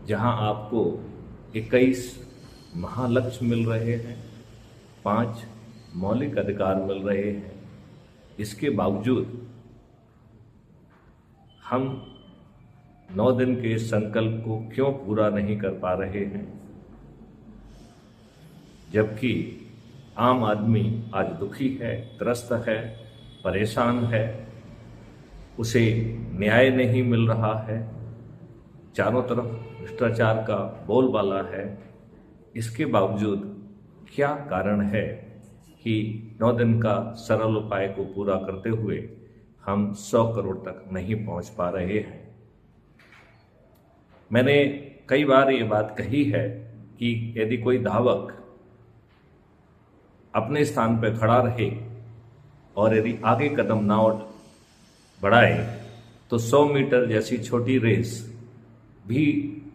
जहां आपको 21 महालक्ष्य मिल रहे हैं, 5 मौलिक अधिकार मिल रहे हैं, इसके बावजूद हम 9 दिन के इस संकल्प को क्यों पूरा नहीं कर पा रहे हैं? जबकि आम आदमी आज दुखी है, त्रस्त है, परेशान है, उसे न्याय नहीं मिल रहा है, चारों तरफ भ्रष्टाचार का बोलबाला है। इसके बावजूद क्या कारण है कि 9 दिन का सरल उपाय को पूरा करते हुए हम 100 करोड़ तक नहीं पहुंच पा रहे हैं? मैंने कई बार ये बात कही है कि यदि कोई धावक अपने स्थान पर खड़ा रहे और यदि आगे कदम ना बढ़ाए तो 100 मीटर जैसी छोटी रेस भी